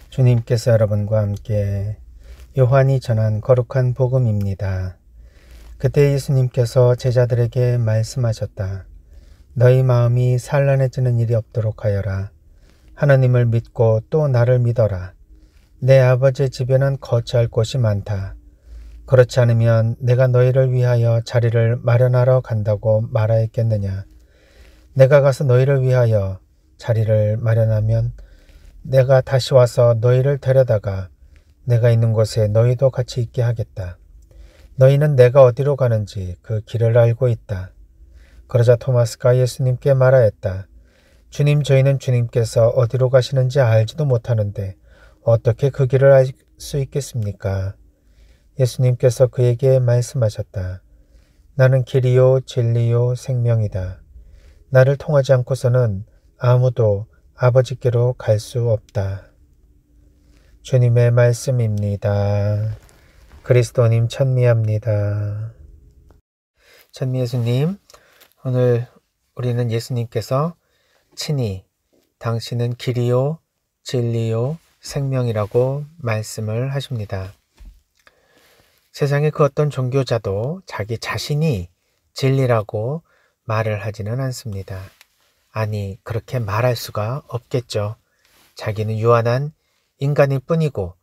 주님께서 여러분과 함께 요한이 전한 거룩한 복음입니다. 그때 예수님께서 제자들에게 말씀하셨다. 너희 마음이 산란해지는 일이 없도록 하여라. 하나님을 믿고 또 나를 믿어라. 내 아버지의 집에는 거처할 곳이 많다. 그렇지 않으면 내가 너희를 위하여 자리를 마련하러 간다고 말하였겠느냐. 내가 가서 너희를 위하여 자리를 마련하면 내가 다시 와서 너희를 데려다가 내가 있는 곳에 너희도 같이 있게 하겠다. 너희는 내가 어디로 가는지 그 길을 알고 있다. 그러자 토마스가 예수님께 말하였다. 주님, 저희는 주님께서 어디로 가시는지 알지도 못하는데 어떻게 그 길을 알 수 있겠습니까? 예수님께서 그에게 말씀하셨다. 나는 길이요 진리요 생명이다. 나를 통하지 않고서는 아무도 아버지께로 갈 수 없다. 주님의 말씀입니다. 그리스도님 찬미합니다. 찬미 예수님, 오늘 우리는 예수님께서 친히 당신은 길이요 진리요 생명이라고 말씀을 하십니다. 세상의 그 어떤 종교자도 자기 자신이 진리라고 말을 하지는 않습니다. 아니, 그렇게 말할 수가 없겠죠. 자기는 유한한 인간일 뿐이고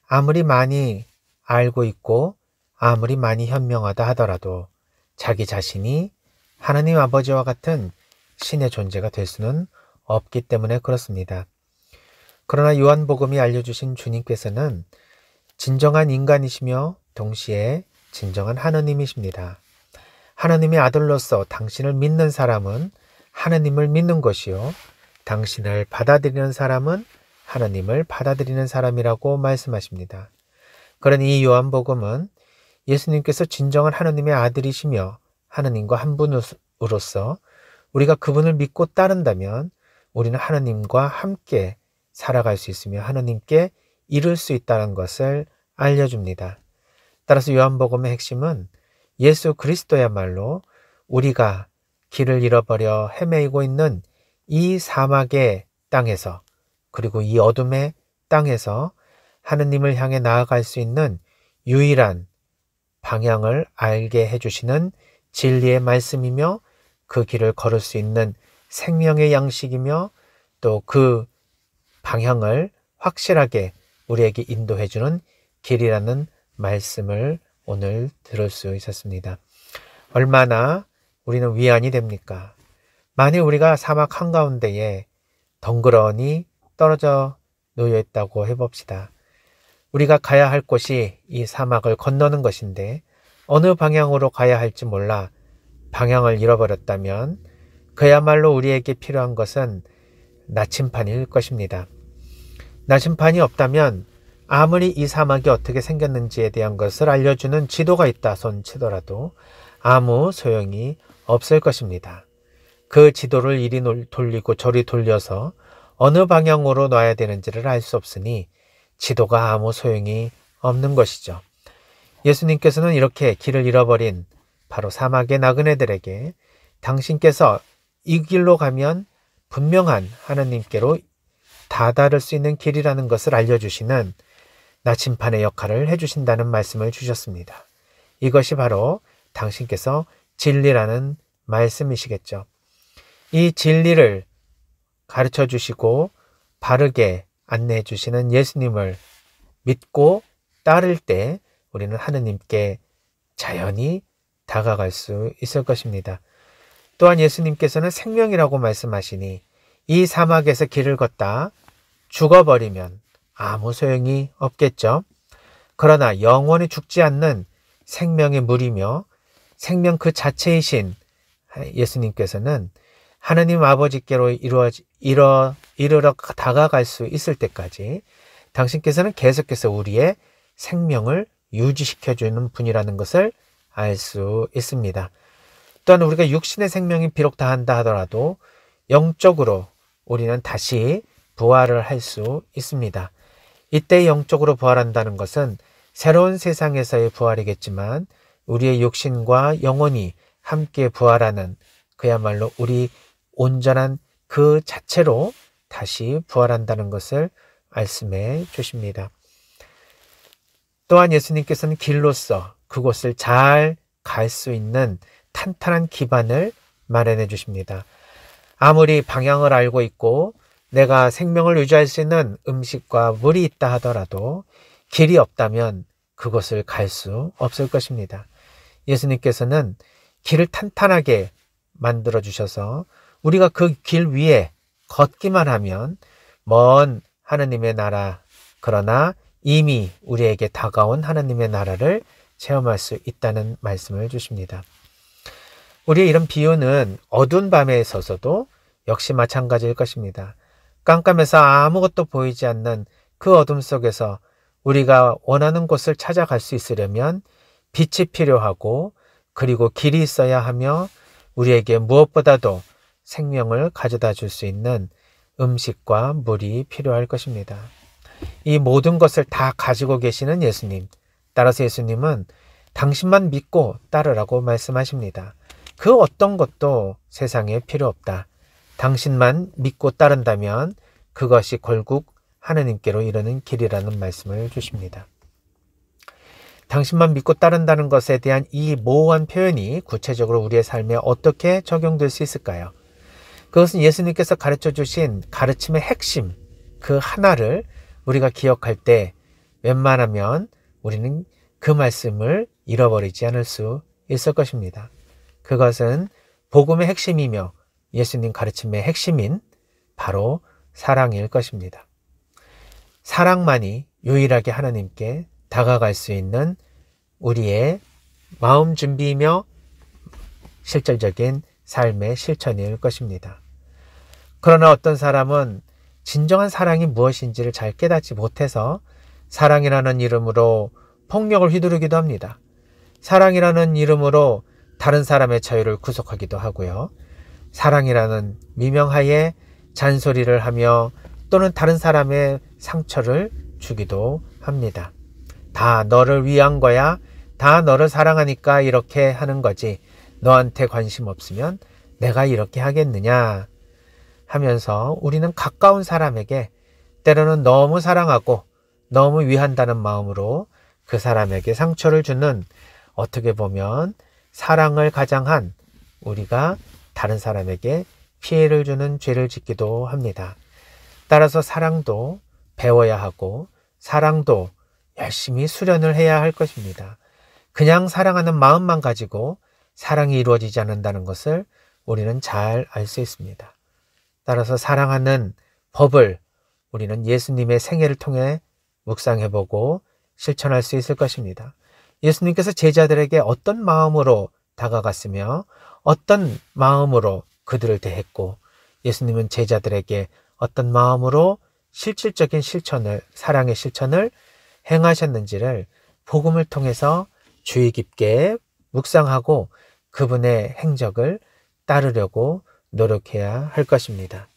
아무리 많이 알고 있고 아무리 많이 현명하다 하더라도 자기 자신이 하나님 아버지와 같은 신의 존재가 될 수는 없기 때문에 그렇습니다. 그러나 요한복음이 알려주신 주님께서는 진정한 인간이시며 동시에 진정한 하느님이십니다. 하나님의 아들로서 당신을 믿는 사람은 하나님을 믿는 것이요, 당신을 받아들이는 사람은 하나님을 받아들이는 사람이라고 말씀하십니다. 그러니 이 요한복음은 예수님께서 진정한 하나님의 아들이시며 하나님과 한 분으로서 우리가 그분을 믿고 따른다면 우리는 하나님과 함께 살아갈 수 있으며 하나님께 이룰 수 있다는 것을 알려줍니다. 따라서 요한복음의 핵심은 예수 그리스도야말로 우리가 길을 잃어버려 헤매이고 있는 이 사막의 땅에서, 그리고 이 어둠의 땅에서 하느님을 향해 나아갈 수 있는 유일한 방향을 알게 해주시는 진리의 말씀이며 그 길을 걸을 수 있는 생명의 양식이며 또 그 방향을 확실하게 우리에게 인도해주는 길이라는 말씀을 오늘 들을 수 있었습니다. 얼마나 우리는 위안이 됩니까? 만일 우리가 사막 한가운데에 덩그러니 떨어져 놓여 있다고 해봅시다. 우리가 가야 할 곳이 이 사막을 건너는 것인데 어느 방향으로 가야 할지 몰라 방향을 잃어버렸다면 그야말로 우리에게 필요한 것은 나침판일 것입니다. 나침판이 없다면 아무리 이 사막이 어떻게 생겼는지에 대한 것을 알려주는 지도가 있다 손치더라도 아무 소용이 없을 것입니다. 그 지도를 이리 돌리고 저리 돌려서 어느 방향으로 놔야 되는지를 알 수 없으니 지도가 아무 소용이 없는 것이죠. 예수님께서는 이렇게 길을 잃어버린 바로 사막의 나그네들에게 당신께서 이 길로 가면 분명한 하나님께로 다다를 수 있는 길이라는 것을 알려주시는 나침판의 역할을 해주신다는 말씀을 주셨습니다. 이것이 바로 당신께서 진리라는 말씀이시겠죠. 이 진리를 가르쳐 주시고 바르게 안내해 주시는 예수님을 믿고 따를 때 우리는 하느님께 자연히 다가갈 수 있을 것입니다. 또한 예수님께서는 생명이라고 말씀하시니 이 사막에서 길을 걷다 죽어버리면 아무 소용이 없겠죠. 그러나 영원히 죽지 않는 생명의 물이며 생명 그 자체이신 예수님께서는 하나님 아버지께로 이르러 다가갈 수 있을 때까지 당신께서는 계속해서 우리의 생명을 유지시켜주는 분이라는 것을 알 수 있습니다. 또한 우리가 육신의 생명이 비록 다한다 하더라도 영적으로 우리는 다시 부활을 할 수 있습니다. 이때 영적으로 부활한다는 것은 새로운 세상에서의 부활이겠지만 우리의 육신과 영혼이 함께 부활하는 그야말로 우리 온전한 그 자체로 다시 부활한다는 것을 말씀해 주십니다. 또한 예수님께서는 길로서 그곳을 잘 갈 수 있는 탄탄한 기반을 마련해 주십니다. 아무리 방향을 알고 있고 내가 생명을 유지할 수 있는 음식과 물이 있다 하더라도 길이 없다면 그곳을 갈 수 없을 것입니다. 예수님께서는 길을 탄탄하게 만들어 주셔서 우리가 그 길 위에 걷기만 하면 먼 하느님의 나라, 그러나 이미 우리에게 다가온 하느님의 나라를 체험할 수 있다는 말씀을 주십니다. 우리의 이런 비유는 어두운 밤에 있어서도 역시 마찬가지일 것입니다. 깜깜해서 아무것도 보이지 않는 그 어둠 속에서 우리가 원하는 곳을 찾아갈 수 있으려면 빛이 필요하고 그리고 길이 있어야 하며 우리에게 무엇보다도 생명을 가져다 줄 수 있는 음식과 물이 필요할 것입니다. 이 모든 것을 다 가지고 계시는 예수님, 따라서 예수님은 당신만 믿고 따르라고 말씀하십니다. 그 어떤 것도 세상에 필요 없다. 당신만 믿고 따른다면 그것이 결국 하느님께로 이르는 길이라는 말씀을 주십니다. 당신만 믿고 따른다는 것에 대한 이 모호한 표현이 구체적으로 우리의 삶에 어떻게 적용될 수 있을까요? 그것은 예수님께서 가르쳐 주신 가르침의 핵심, 그 하나를 우리가 기억할 때 웬만하면 우리는 그 말씀을 잃어버리지 않을 수 있을 것입니다. 그것은 복음의 핵심이며 예수님 가르침의 핵심인 바로 사랑일 것입니다. 사랑만이 유일하게 하나님께 다가갈 수 있는 우리의 마음 준비이며 실질적인 삶의 실천일 것입니다. 그러나 어떤 사람은 진정한 사랑이 무엇인지를 잘 깨닫지 못해서 사랑이라는 이름으로 폭력을 휘두르기도 합니다. 사랑이라는 이름으로 다른 사람의 자유를 구속하기도 하고요. 사랑이라는 미명하에 잔소리를 하며 또는 다른 사람의 상처를 주기도 합니다. 다 너를 위한 거야. 다 너를 사랑하니까 이렇게 하는 거지. 너한테 관심 없으면 내가 이렇게 하겠느냐 하면서 우리는 가까운 사람에게 때로는 너무 사랑하고 너무 위한다는 마음으로 그 사람에게 상처를 주는, 어떻게 보면 사랑을 가장한 우리가 다른 사람에게 피해를 주는 죄를 짓기도 합니다. 따라서 사랑도 배워야 하고 사랑도 열심히 수련을 해야 할 것입니다. 그냥 사랑하는 마음만 가지고 사랑이 이루어지지 않는다는 것을 우리는 잘 알 수 있습니다. 따라서 사랑하는 법을 우리는 예수님의 생애를 통해 묵상해보고 실천할 수 있을 것입니다. 예수님께서 제자들에게 어떤 마음으로 다가갔으며 어떤 마음으로 그들을 대했고 예수님은 제자들에게 어떤 마음으로 실질적인 실천을, 사랑의 실천을 행하셨는지를 복음을 통해서 주의 깊게 묵상하고 그분의 행적을 따르려고 노력해야 할 것입니다.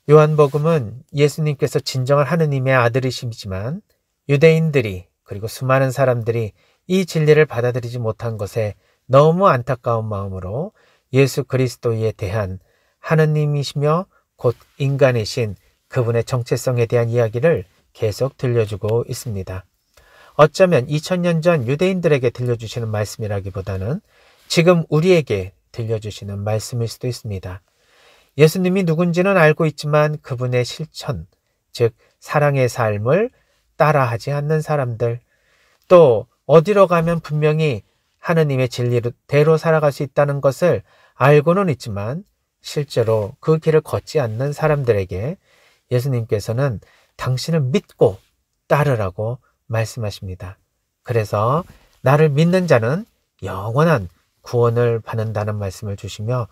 요한복음은 예수님께서 진정한 하느님의 아들이시지만 유대인들이 그리고 수많은 사람들이 이 진리를 받아들이지 못한 것에 너무 안타까운 마음으로 예수 그리스도에 대한 하느님이시며 곧 인간이신 그분의 정체성에 대한 이야기를 계속 들려주고 있습니다. 어쩌면 2000년 전 유대인들에게 들려주시는 말씀이라기보다는 지금 우리에게 들려주시는 말씀일 수도 있습니다. 예수님이 누군지는 알고 있지만 그분의 실천, 즉 사랑의 삶을 따라하지 않는 사람들, 또 어디로 가면 분명히 하느님의 진리대로 살아갈 수 있다는 것을 알고는 있지만 실제로 그 길을 걷지 않는 사람들에게 예수님께서는 당신을 믿고 따르라고 말씀하십니다. 그래서 나를 믿는 자는 영원한 구원을 받는다는 말씀을 주시며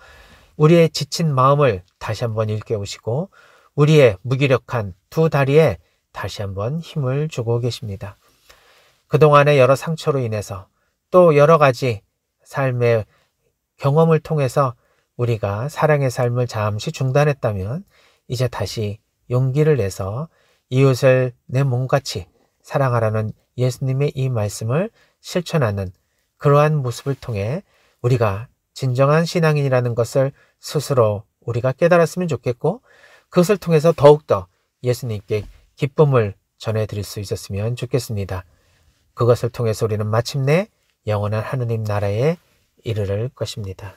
우리의 지친 마음을 다시 한번 일깨우시고 우리의 무기력한 두 다리에 다시 한번 힘을 주고 계십니다. 그동안의 여러 상처로 인해서 또 여러 가지 삶의 경험을 통해서 우리가 사랑의 삶을 잠시 중단했다면 이제 다시 용기를 내서 이웃을 내 몸같이 사랑하라는 예수님의 이 말씀을 실천하는 그러한 모습을 통해 우리가 진정한 신앙인이라는 것을 스스로 우리가 깨달았으면 좋겠고 그것을 통해서 더욱더 예수님께 기쁨을 전해드릴 수 있었으면 좋겠습니다. 그것을 통해서 우리는 마침내 영원한 하느님 나라에 이르를 것입니다.